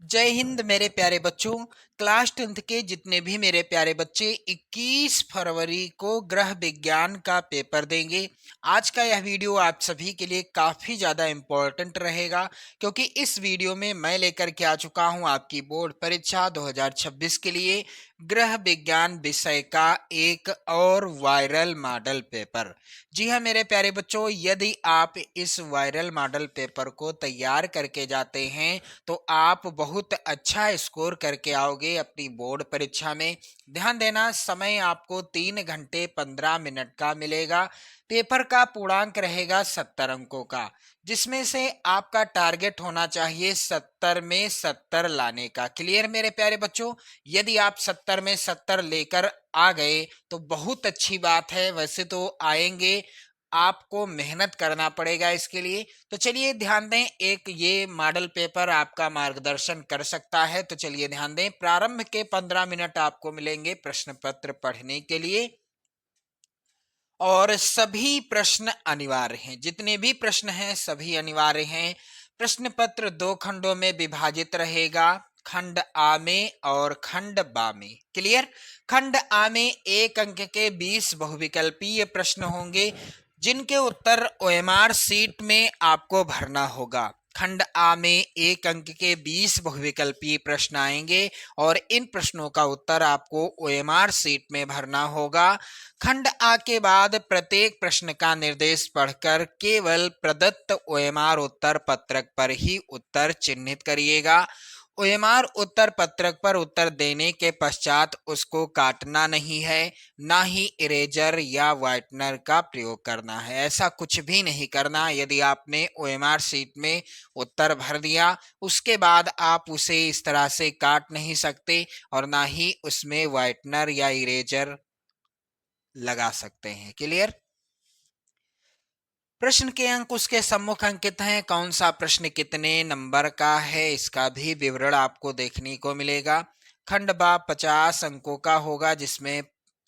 जय हिंद मेरे प्यारे बच्चों। क्लास 10th के जितने भी मेरे प्यारे बच्चे 21 फरवरी को गृह विज्ञान का पेपर देंगे। आज का यह वीडियो आप सभी के लिए काफ़ी ज़्यादा इम्पोर्टेंट रहेगा, क्योंकि इस वीडियो में मैं लेकर के आ चुका हूं आपकी बोर्ड परीक्षा 2026 के लिए गृह विज्ञान विषय का एक और वायरल मॉडल पेपर। जी हाँ मेरे प्यारे बच्चों, यदि आप इस वायरल मॉडल पेपर को तैयार करके जाते हैं तो आप बहुत अच्छा स्कोर करके आओगे अपनी बोर्ड परीक्षा में। ध्यान देना, समय आपको 3 घंटे 15 मिनट का मिलेगा। पेपर का पूर्णांक रहेगा 70 अंकों का, जिसमें से आपका टारगेट होना चाहिए 70 में 70 लाने का। क्लियर मेरे प्यारे बच्चों? यदि आप 70 में 70 लेकर आ गए तो बहुत अच्छी बात है। वैसे तो आएंगे, आपको मेहनत करना पड़ेगा इसके लिए। तो चलिए ध्यान दें, एक ये मॉडल पेपर आपका मार्गदर्शन कर सकता है। तो चलिए ध्यान दें, प्रारंभ के 15 मिनट आपको मिलेंगे प्रश्न पत्र पढ़ने के लिए, और सभी प्रश्न अनिवार्य हैं। जितने भी प्रश्न हैं सभी अनिवार्य हैं। प्रश्न पत्र 2 खंडों में विभाजित रहेगा, खंड आ में और खंड बा में। क्लियर? खंड आ में 1 अंक के 20 बहुविकल्पीय प्रश्न होंगे, जिनके उत्तर ओएमआर सीट में आपको भरना होगा। खंड आ में 1 अंक के 20 बहुविकल्पीय प्रश्न आएंगे और इन प्रश्नों का उत्तर आपको ओएमआर सीट में भरना होगा। खंड आ के बाद प्रत्येक प्रश्न का निर्देश पढ़कर केवल प्रदत्त ओएमआर उत्तर पत्रक पर ही उत्तर चिन्हित करिएगा। ओएमआर उत्तर पत्रक पर उत्तर देने के पश्चात उसको काटना नहीं है, ना ही इरेजर या व्हाइटनर का प्रयोग करना है। ऐसा कुछ भी नहीं करना। यदि आपने ओएमआर शीट में उत्तर भर दिया, उसके बाद आप उसे इस तरह से काट नहीं सकते और ना ही उसमें व्हाइटनर या इरेजर लगा सकते हैं। क्लियर? प्रश्न के अंक उसके सम्मुख अंकित हैं। कौन सा प्रश्न कितने नंबर का है, इसका भी विवरण आपको देखने को मिलेगा। खंड बा 50 अंकों का होगा, जिसमें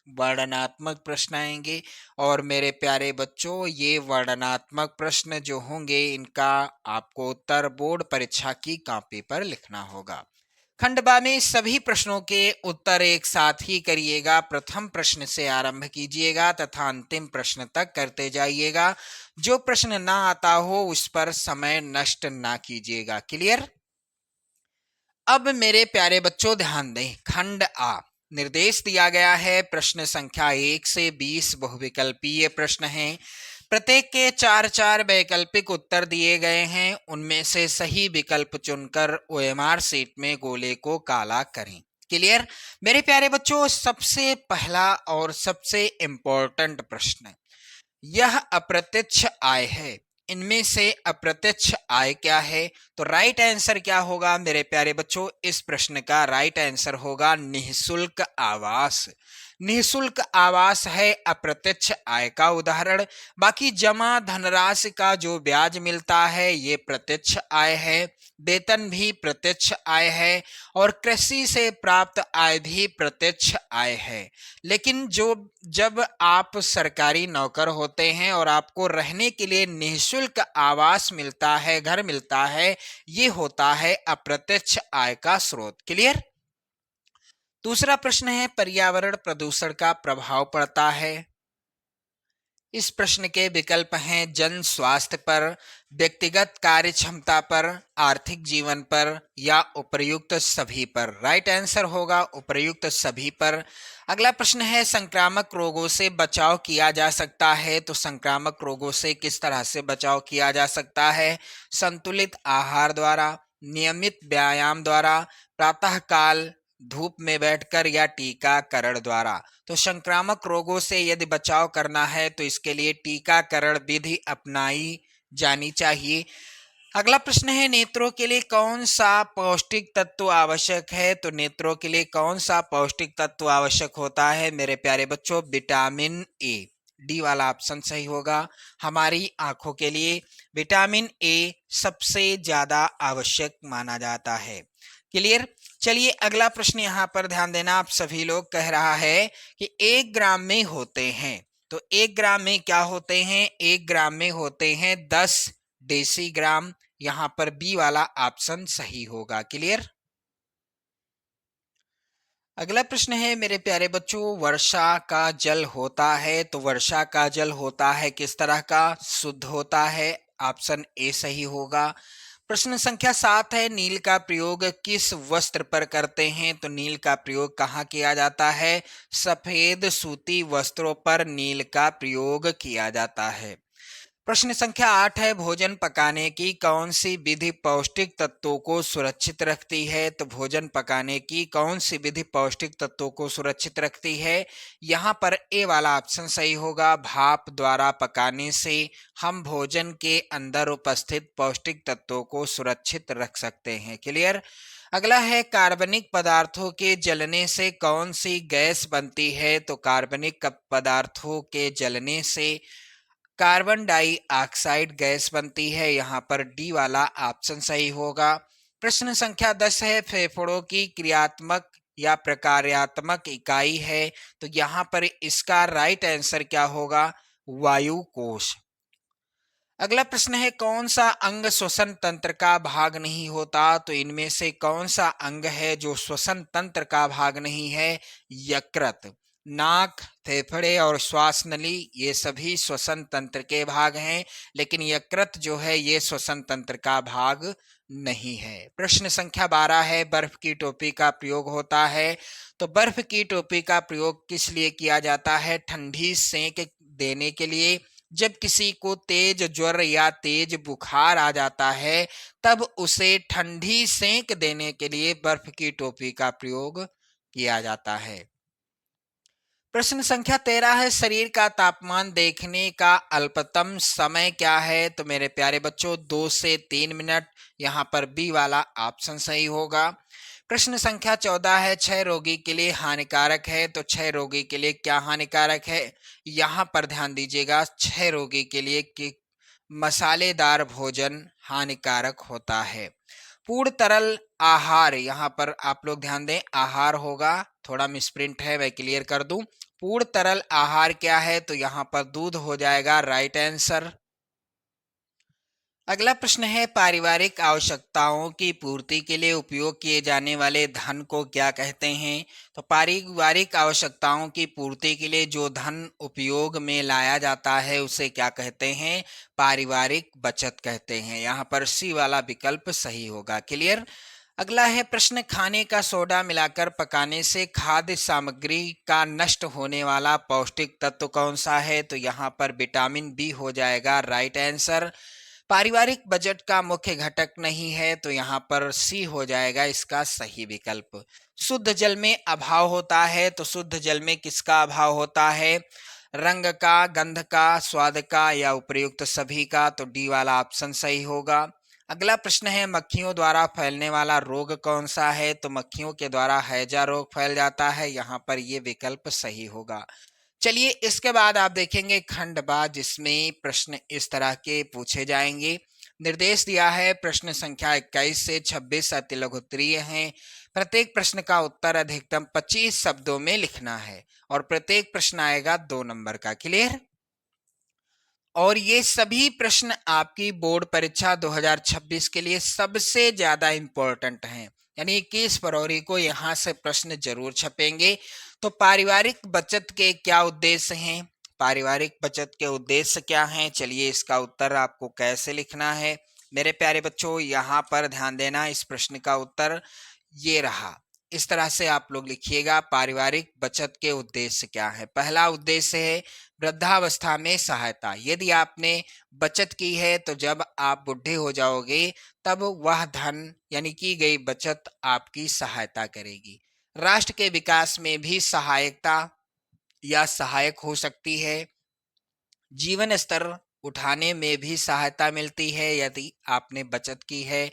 वर्णनात्मक प्रश्न आएंगे। और मेरे प्यारे बच्चों, ये वर्णनात्मक प्रश्न जो होंगे, इनका आपको उत्तर बोर्ड परीक्षा की कॉपी पर लिखना होगा। खंडवा में सभी प्रश्नों के उत्तर एक साथ ही करिएगा। प्रथम प्रश्न से आरंभ कीजिएगा तथा अंतिम प्रश्न तक करते जाइएगा। जो प्रश्न ना आता हो उस पर समय नष्ट ना कीजिएगा। क्लियर? अब मेरे प्यारे बच्चों ध्यान दें, खंड आ निर्देश दिया गया है। प्रश्न संख्या 1 से 20 बहुविकल्पीय प्रश्न हैं। प्रत्येक के 4-4 वैकल्पिक उत्तर दिए गए हैं। उनमें से सही विकल्प चुनकर ओएमआर सीट में गोले को काला करें। क्लियर मेरे प्यारे बच्चों? सबसे पहला और सबसे इंपॉर्टेंट प्रश्न, यह अप्रत्यक्ष आय है। इनमें से अप्रत्यक्ष आय क्या है? तो राइट आंसर क्या होगा मेरे प्यारे बच्चों? इस प्रश्न का राइट आंसर होगा निःशुल्क आवास। निःशुल्क आवास है अप्रत्यक्ष आय का उदाहरण। बाकी जमा धनराशि का जो ब्याज मिलता है, ये प्रत्यक्ष आय है। वेतन भी प्रत्यक्ष आय है और कृषि से प्राप्त आय भी प्रत्यक्ष आय है। लेकिन जब आप सरकारी नौकर होते हैं और आपको रहने के लिए निःशुल्क आवास मिलता है, घर मिलता है, ये होता है अप्रत्यक्ष आय का स्रोत। क्लियर? दूसरा प्रश्न है, पर्यावरण प्रदूषण का प्रभाव पड़ता है। इस प्रश्न के विकल्प हैं जन स्वास्थ्य पर, व्यक्तिगत कार्य क्षमता पर, आर्थिक जीवन पर या उपर्युक्त सभी पर। राइट आंसर होगा उपर्युक्त सभी पर। अगला प्रश्न है, संक्रामक रोगों से बचाव किया जा सकता है। तो संक्रामक रोगों से किस तरह से बचाव किया जा सकता है? संतुलित आहार द्वारा, नियमित व्यायाम द्वारा, प्रातःकाल धूप में बैठकर या टीकाकरण द्वारा। तो संक्रामक रोगों से यदि बचाव करना है तो इसके लिए टीकाकरण विधि अपनाई जानी चाहिए। अगला प्रश्न है, नेत्रों के लिए कौन सा पौष्टिक तत्व आवश्यक है? तो नेत्रों के लिए कौन सा पौष्टिक तत्व आवश्यक होता है मेरे प्यारे बच्चों? Vitamin A. डी वाला ऑप्शन सही होगा। हमारी आंखों के लिए विटामिन ए सबसे ज्यादा आवश्यक माना जाता है। क्लियर? चलिए अगला प्रश्न यहाँ पर ध्यान देना। आप सभी लोग कह रहा है कि 1 ग्राम में होते हैं। तो 1 ग्राम में क्या होते हैं? 1 ग्राम में होते हैं 10 डेसीग्राम। यहाँ पर बी वाला ऑप्शन सही होगा। क्लियर? अगला प्रश्न है मेरे प्यारे बच्चों, वर्षा का जल होता है तो वर्षा का जल होता है किस तरह का? शुद्ध होता है। ऑप्शन ए सही होगा। प्रश्न संख्या 7 है, नील का प्रयोग किस वस्त्र पर करते हैं? तो नील का प्रयोग कहाँ किया जाता है? सफेद सूती वस्त्रों पर नील का प्रयोग किया जाता है। प्रश्न संख्या 8 है, भोजन पकाने की कौन सी विधि पौष्टिक तत्वों को सुरक्षित रखती है? तो भोजन पकाने की कौन सी विधि पौष्टिक तत्वों को सुरक्षित रखती है? यहाँ पर ए वाला ऑप्शन सही होगा। भाप द्वारा पकाने से हम भोजन के अंदर उपस्थित पौष्टिक तत्वों को सुरक्षित रख सकते हैं। क्लियर। अगला है, कार्बनिक पदार्थों के जलने से कौन सी गैस बनती है? तो कार्बनिक पदार्थों के जलने से कार्बन डाइऑक्साइड गैस बनती है। यहाँ पर डी वाला ऑप्शन सही होगा। प्रश्न संख्या 10 है, फेफड़ों की क्रियात्मक या प्रकार्यात्मक इकाई है। तो यहाँ पर इसका राइट आंसर क्या होगा? वायु कोश। अगला प्रश्न है, कौन सा अंग श्वसन तंत्र का भाग नहीं होता? तो इनमें से कौन सा अंग है जो श्वसन तंत्र का भाग नहीं है? यकृत। नाक, फेफड़े और श्वास नली ये सभी श्वसन तंत्र के भाग हैं, लेकिन यकृत जो है ये श्वसन तंत्र का भाग नहीं है। प्रश्न संख्या 12 है, बर्फ की टोपी का प्रयोग होता है। तो बर्फ की टोपी का प्रयोग किस लिए किया जाता है? ठंडी सेंक देने के लिए। जब किसी को तेज ज्वर या तेज बुखार आ जाता है तब उसे ठंडी सेंक देने के लिए बर्फ की टोपी का प्रयोग किया जाता है। प्रश्न संख्या 13 है, शरीर का तापमान देखने का अल्पतम समय क्या है? तो मेरे प्यारे बच्चों 2 से 3 मिनट। यहाँ पर बी वाला ऑप्शन सही होगा। प्रश्न संख्या 14 है, क्षय रोगी के लिए हानिकारक है। तो क्षय रोगी के लिए क्या हानिकारक है? यहाँ पर ध्यान दीजिएगा, क्षय रोगी के लिए कि मसालेदार भोजन हानिकारक होता है। पूर्ण तरल आहार, यहाँ पर आप लोग ध्यान दें, आहार होगा, थोड़ा मिसप्रिंट है, मैं क्लियर कर दूं। पूर्ण तरल आहार क्या है? तो यहाँ पर दूध हो जाएगा राइट आंसर। अगला प्रश्न है, पारिवारिक आवश्यकताओं की पूर्ति के लिए उपयोग किए जाने वाले धन को क्या कहते हैं? तो पारिवारिक आवश्यकताओं की पूर्ति के लिए जो धन उपयोग में लाया जाता है उसे क्या कहते हैं? पारिवारिक बचत कहते हैं। यहाँ पर सी वाला विकल्प सही होगा। क्लियर। अगला है प्रश्न, खाने का सोडा मिलाकर पकाने से खाद्य सामग्री का नष्ट होने वाला पौष्टिक तत्व कौन सा है? तो यहाँ पर विटामिन बी हो जाएगा राइट आंसर। पारिवारिक बजट का मुख्य घटक नहीं है, तो यहाँ पर सी हो जाएगा इसका सही विकल्प। शुद्ध जल में अभाव होता है, तो शुद्ध जल में किसका अभाव होता है? रंग का, गंध का, स्वाद का या उपयुक्त सभी का? तो डी वाला ऑप्शन सही होगा। अगला प्रश्न है, मक्खियों द्वारा फैलने वाला रोग कौन सा है? तो मक्खियों के द्वारा हैजा रोग फैल जाता है। यहाँ पर ये विकल्प सही होगा। चलिए इसके बाद आप देखेंगे खंड बा, जिसमें प्रश्न इस तरह के पूछे जाएंगे। निर्देश दिया है, प्रश्न संख्या 21 से 26 अति लघुत्तरीय हैं। प्रत्येक प्रश्न का उत्तर अधिकतम 25 शब्दों में लिखना है और प्रत्येक प्रश्न आएगा 2 नंबर का। क्लियर। और ये सभी प्रश्न आपकी बोर्ड परीक्षा 2026 के लिए सबसे ज्यादा इंपॉर्टेंट हैं, यानी 21 फरवरी को यहाँ से प्रश्न जरूर छपेंगे। तो पारिवारिक बचत के क्या उद्देश्य हैं? पारिवारिक बचत के उद्देश्य क्या हैं? चलिए इसका उत्तर आपको कैसे लिखना है। मेरे प्यारे बच्चों, यहाँ पर ध्यान देना, इस प्रश्न का उत्तर ये रहा। इस तरह से आप लोग लिखिएगा, पारिवारिक बचत के उद्देश्य क्या है। पहला उद्देश्य है वृद्धावस्था में सहायता। यदि आपने बचत की है तो जब आप बुढ़े हो जाओगे तब वह धन यानी की गई बचत आपकी सहायता करेगी। राष्ट्र के विकास में भी सहायता या सहायक हो सकती है। जीवन स्तर उठाने में भी सहायता मिलती है यदि आपने बचत की है।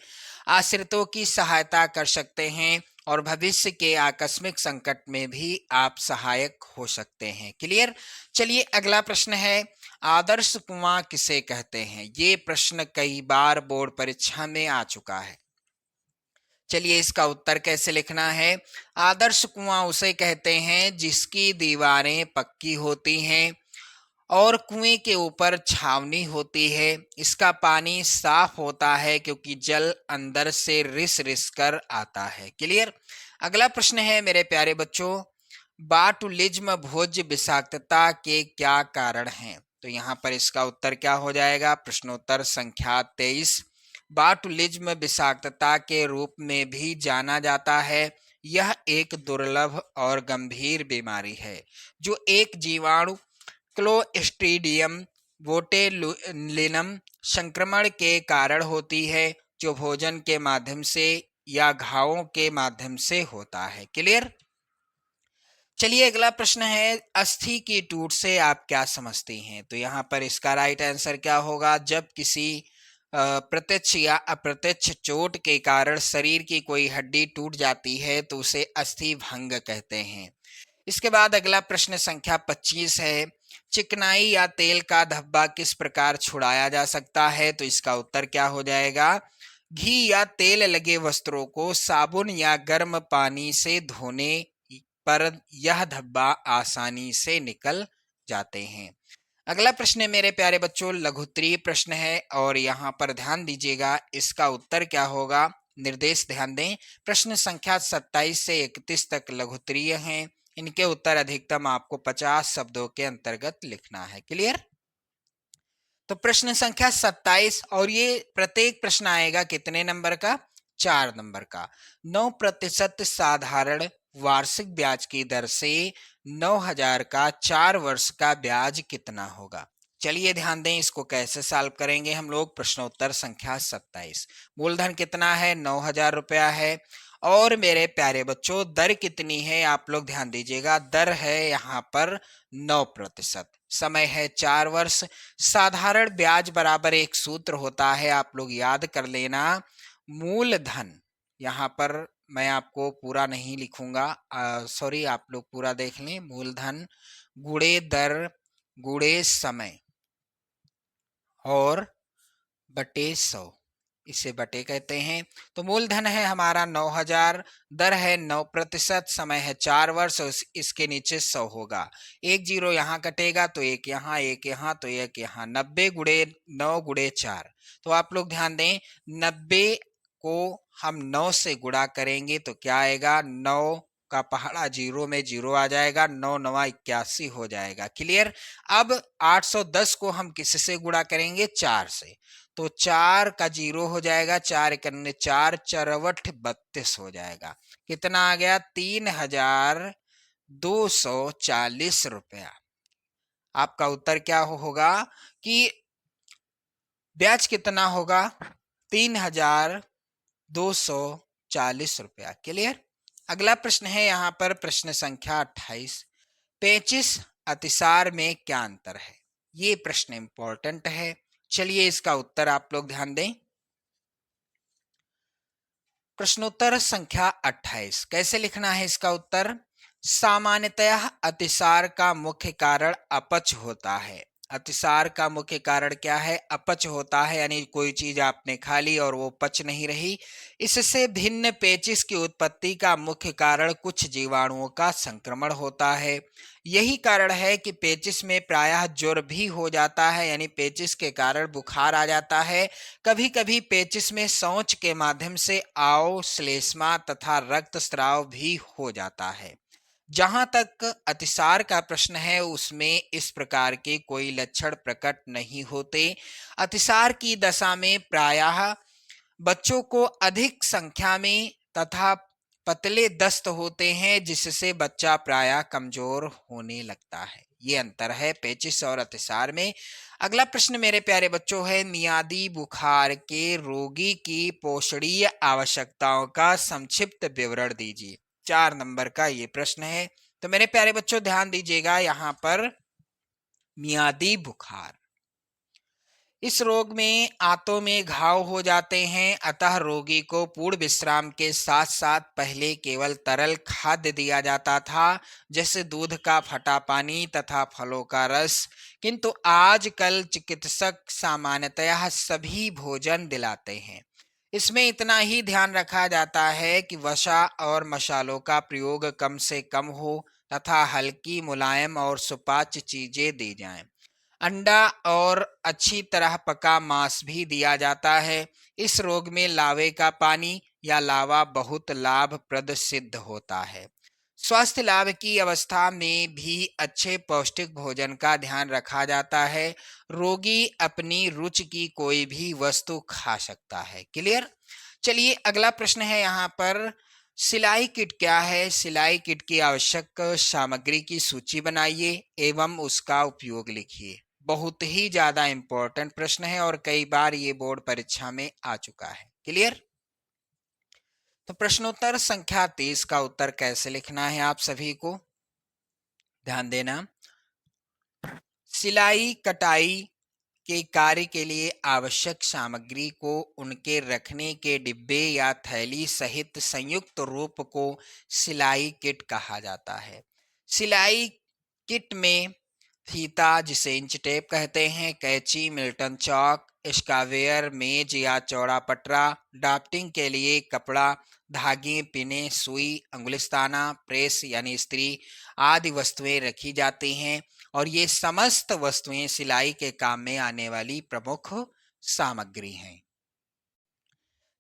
आश्रितों की सहायता कर सकते हैं और भविष्य के आकस्मिक संकट में भी आप सहायक हो सकते हैं। क्लियर। चलिए अगला प्रश्न है, आदर्श कुआं किसे कहते हैं? ये प्रश्न कई बार बोर्ड परीक्षा में आ चुका है। चलिए इसका उत्तर कैसे लिखना है। आदर्श कुआं उसे कहते हैं जिसकी दीवारें पक्की होती हैं और कुएं के ऊपर छावनी होती है। इसका पानी साफ होता है क्योंकि जल अंदर से रिस रिस कर आता है। क्लियर। अगला प्रश्न है मेरे प्यारे बच्चों, बाटुलिज्म भोज्य विषाक्तता के क्या कारण हैं? तो यहाँ पर इसका उत्तर क्या हो जाएगा? प्रश्नोत्तर संख्या 23। बाटुलिज्म विषाक्तता के रूप में भी जाना जाता है। यह एक दुर्लभ और गंभीर बीमारी है जो एक जीवाणु क्लोस्ट्रीडियम बोटेलिनम संक्रमण के कारण होती है, जो भोजन के माध्यम से या घावों के माध्यम से होता है। क्लियर। चलिए अगला प्रश्न है, अस्थि की टूट से आप क्या समझते हैं? तो यहाँ पर इसका राइट आंसर क्या होगा? जब किसी प्रत्यक्ष या अप्रत्यक्ष चोट के कारण शरीर की कोई हड्डी टूट जाती है तो उसे अस्थि भंग कहते हैं। इसके बाद अगला प्रश्न संख्या 25 है, चिकनाई या तेल का धब्बा किस प्रकार छुड़ाया जा सकता है? तो इसका उत्तर क्या हो जाएगा? घी या तेल लगे वस्त्रों को साबुन या गर्म पानी से धोने पर यह धब्बा आसानी से निकल जाते हैं। अगला प्रश्न मेरे प्यारे बच्चों लघुत्तरीय प्रश्न है और यहाँ पर ध्यान दीजिएगा, इसका उत्तर क्या होगा? निर्देश ध्यान दें। प्रश्न संख्या 27 से 31 तक लघुत्तरीय हैं। इनके उत्तर अधिकतम आपको 50 शब्दों के अंतर्गत लिखना है। क्लियर। तो प्रश्न संख्या 27 और ये प्रत्येक प्रश्न आएगा कितने नंबर का? 4 नंबर का। 9% साधारण वार्षिक ब्याज की दर से 9,000 का 4 वर्ष का ब्याज कितना होगा? चलिए ध्यान दें, इसको कैसे सॉल्व करेंगे हम लोग। प्रश्नोत्तर संख्या 27। मूलधन कितना है? 9,000 रुपया है। और मेरे प्यारे बच्चों दर कितनी है? आप लोग ध्यान दीजिएगा, दर है यहाँ पर 9%। समय है 4 वर्ष। साधारण ब्याज बराबर एक सूत्र होता है, आप लोग याद कर लेना। मूलधन, यहाँ पर मैं आपको पूरा नहीं लिखूंगा, सॉरी, आप लोग पूरा देख लें। मूलधन गुणे दर गुणे समय और बटे 100, इसे बटे कहते हैं। तो मूलधन है हमारा 9,000, दर है 9%, समय है 4 वर्ष और इसके नीचे 100 होगा। एक जीरो यहाँ कटेगा तो एक यहाँ, एक यहाँ तो एक यहाँ। 90 गुणे 9 गुणे 4। तो आप लोग ध्यान दें, 90 को हम 9 से गुणा करेंगे तो क्या आएगा? 9 का पहाड़ा जीरो में जीरो आ जाएगा, 9 9 81 हो जाएगा। क्लियर। अब 810 को हम किससे गुणा करेंगे? 4 से। तो 4 का जीरो हो जाएगा, 4 करने 4 चरवट 32 हो जाएगा। कितना आ गया? 3,240 रुपया। आपका उत्तर क्या होगा कि ब्याज कितना होगा? 3,240 रुपया। क्लियर। अगला प्रश्न है यहाँ पर प्रश्न संख्या 28, पेचिश अतिसार में क्या अंतर है? ये प्रश्न इंपॉर्टेंट है। चलिए इसका उत्तर आप लोग ध्यान दें। प्रश्नोत्तर संख्या 28 कैसे लिखना है इसका उत्तर? सामान्यतः अतिसार का मुख्य कारण अपच होता है। अतिसार का मुख्य कारण क्या है? अपच होता है, यानी कोई चीज आपने खा ली और वो पच नहीं रही। इससे भिन्न पेचिश की उत्पत्ति का मुख्य कारण कुछ जीवाणुओं का संक्रमण होता है। यही कारण है कि पेचिश में प्रायः ज्वर भी हो जाता है, यानी पेचिश के कारण बुखार आ जाता है। कभी कभी पेचिश में शौच के माध्यम से आव, श्लेष्मा तथा रक्तस्राव भी हो जाता है। जहां तक अतिसार का प्रश्न है उसमें इस प्रकार के कोई लक्षण प्रकट नहीं होते। अतिसार की दशा में प्रायः बच्चों को अधिक संख्या में तथा पतले दस्त होते हैं, जिससे बच्चा प्रायः कमजोर होने लगता है। ये अंतर है पेचिश और अतिसार में। अगला प्रश्न मेरे प्यारे बच्चों है, मियादी बुखार के रोगी की पोषणीय आवश्यकताओं का संक्षिप्त विवरण दीजिए। 4 नंबर का ये प्रश्न है। तो मेरे प्यारे बच्चों ध्यान दीजिएगा, यहाँ पर मियादी बुखार, इस रोग में आंतों में घाव हो जाते हैं, अतः रोगी को पूर्ण विश्राम के साथ साथ पहले केवल तरल खाद्य दिया जाता था, जैसे दूध का फटा पानी तथा फलों का रस। किंतु आजकल चिकित्सक सामान्यतः सभी भोजन दिलाते हैं। इसमें इतना ही ध्यान रखा जाता है कि वसा और मसालों का प्रयोग कम से कम हो तथा हल्की, मुलायम और सुपाच्य चीजें दी जाएं। अंडा और अच्छी तरह पका मांस भी दिया जाता है। इस रोग में लावे का पानी या लावा बहुत लाभप्रद सिद्ध होता है। स्वास्थ्य लाभ की अवस्था में भी अच्छे पौष्टिक भोजन का ध्यान रखा जाता है। रोगी अपनी रुचि की कोई भी वस्तु खा सकता है। क्लियर? चलिए अगला प्रश्न है यहाँ पर, सिलाई किट क्या है? सिलाई किट की आवश्यक सामग्री की सूची बनाइए एवं उसका उपयोग लिखिए। बहुत ही ज्यादा इंपॉर्टेंट प्रश्न है और कई बार ये बोर्ड परीक्षा में आ चुका है। क्लियर? तो प्रश्नोत्तर संख्या 30 का उत्तर कैसे लिखना है आप सभी को ध्यान देना। सिलाई कटाई के कार्य के लिए आवश्यक सामग्री को उनके रखने के डिब्बे या थैली सहित संयुक्त रूप को सिलाई किट कहा जाता है। सिलाई किट में फीता जिसे इंच टेप कहते हैं, कैंची, मिल्टन चौक, स्कावेयर, मेज या चौड़ा पटरा, ड्राफ्टिंग के लिए कपड़ा, धागे, पिने, सुई, अंगुलिस्ताना, प्रेस यानी इस्त्री आदि वस्तुएं रखी जाती हैं और ये समस्त वस्तुएं सिलाई के काम में आने वाली प्रमुख सामग्री हैं।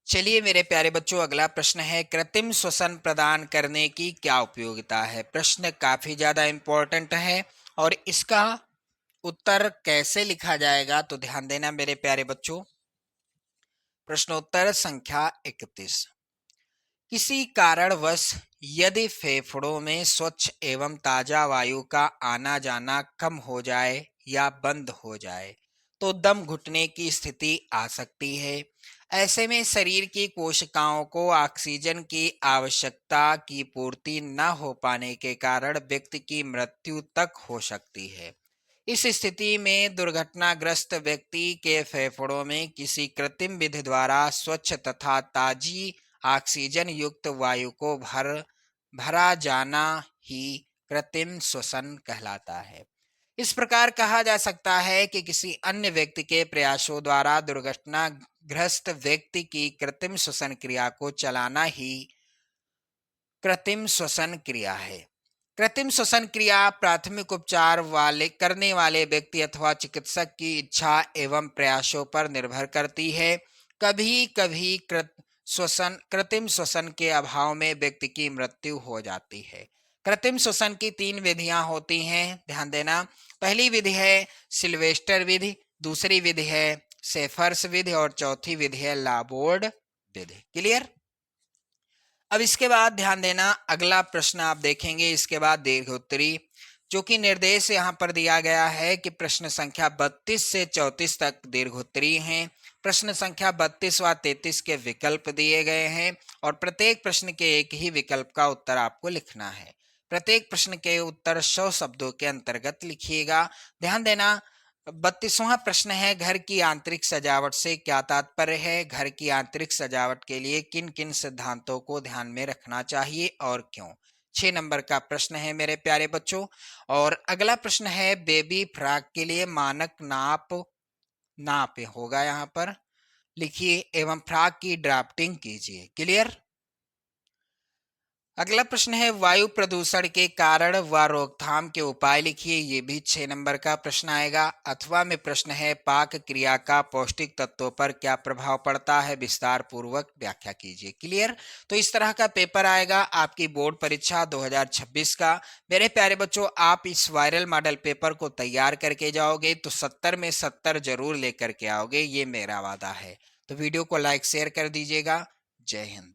चलिए मेरे प्यारे बच्चों अगला प्रश्न है, कृत्रिम श्वसन प्रदान करने की क्या उपयोगिता है? प्रश्न काफी ज्यादा इंपॉर्टेंट है और इसका उत्तर कैसे लिखा जाएगा तो ध्यान देना मेरे प्यारे बच्चों। प्रश्नोत्तर संख्या 31, किसी कारणवश यदि फेफड़ों में स्वच्छ एवं ताजा वायु का आना जाना कम हो जाए या बंद हो जाए तो दम घुटने की स्थिति आ सकती है। ऐसे में शरीर की कोशिकाओं को ऑक्सीजन की आवश्यकता की पूर्ति न हो पाने के कारण व्यक्ति की मृत्यु तक हो सकती है। इस स्थिति में दुर्घटनाग्रस्त व्यक्ति के फेफड़ों में किसी कृत्रिम विधि द्वारा स्वच्छ तथा ताजी ऑक्सीजन युक्त वायु को भरा जाना ही कृत्रिम श्वसन कहलाता है। इस प्रकार कहा जा सकता है कि किसी अन्य व्यक्ति के प्रयासों द्वारा दुर्घटनाग्रस्त व्यक्ति की कृत्रिम श्वसन क्रिया को चलाना ही कृत्रिम श्वसन क्रिया है। कृत्रिम श्वसन क्रिया प्राथमिक उपचार करने वाले व्यक्ति अथवा चिकित्सक की इच्छा एवं प्रयासों पर निर्भर करती है। कभी कभी कृत्रिम श्वसन के अभाव में व्यक्ति की मृत्यु हो जाती है। कृत्रिम श्वसन की 3 विधियां होती हैं, ध्यान देना। पहली विधि है सिल्वेस्टर विधि, दूसरी विधि है सेफर्स विधि और चौथी विधि है लाबोर्ड विधि। क्लियर? अब इसके बाद ध्यान देना अगला प्रश्न आप देखेंगे, इसके बाद दीर्घोत्तरी जो कि निर्देश यहाँ पर दिया गया है कि प्रश्न संख्या 32 से 34 तक दीर्घोत्तरी हैं। प्रश्न संख्या 32 व 33 के विकल्प दिए गए हैं और प्रत्येक प्रश्न के एक ही विकल्प का उत्तर आपको लिखना है। प्रत्येक प्रश्न के उत्तर 100 शब्दों के अंतर्गत लिखिएगा। ध्यान देना 32वां प्रश्न है, घर की आंतरिक सजावट से क्या तात्पर्य है? घर की आंतरिक सजावट के लिए किन किन सिद्धांतों को ध्यान में रखना चाहिए और क्यों? 6 नंबर का प्रश्न है मेरे प्यारे बच्चों। और अगला प्रश्न है बेबी फ्रॉक के लिए मानक नाप होगा यहाँ पर लिखिए एवं फ्रॉक की ड्राफ्टिंग कीजिए। क्लियर? अगला प्रश्न है वायु प्रदूषण के कारण व रोकथाम के उपाय लिखिए, ये भी 6 नंबर का प्रश्न आएगा। अथवा में प्रश्न है पाक क्रिया का पौष्टिक तत्वों पर क्या प्रभाव पड़ता है, विस्तार पूर्वक व्याख्या कीजिए। क्लियर? तो इस तरह का पेपर आएगा आपकी बोर्ड परीक्षा 2026 का। मेरे प्यारे बच्चों आप इस वायरल मॉडल पेपर को तैयार करके जाओगे तो 70 में 70 जरूर लेकर के आओगे, ये मेरा वादा है। तो वीडियो को लाइक शेयर कर दीजिएगा। जय हिंद।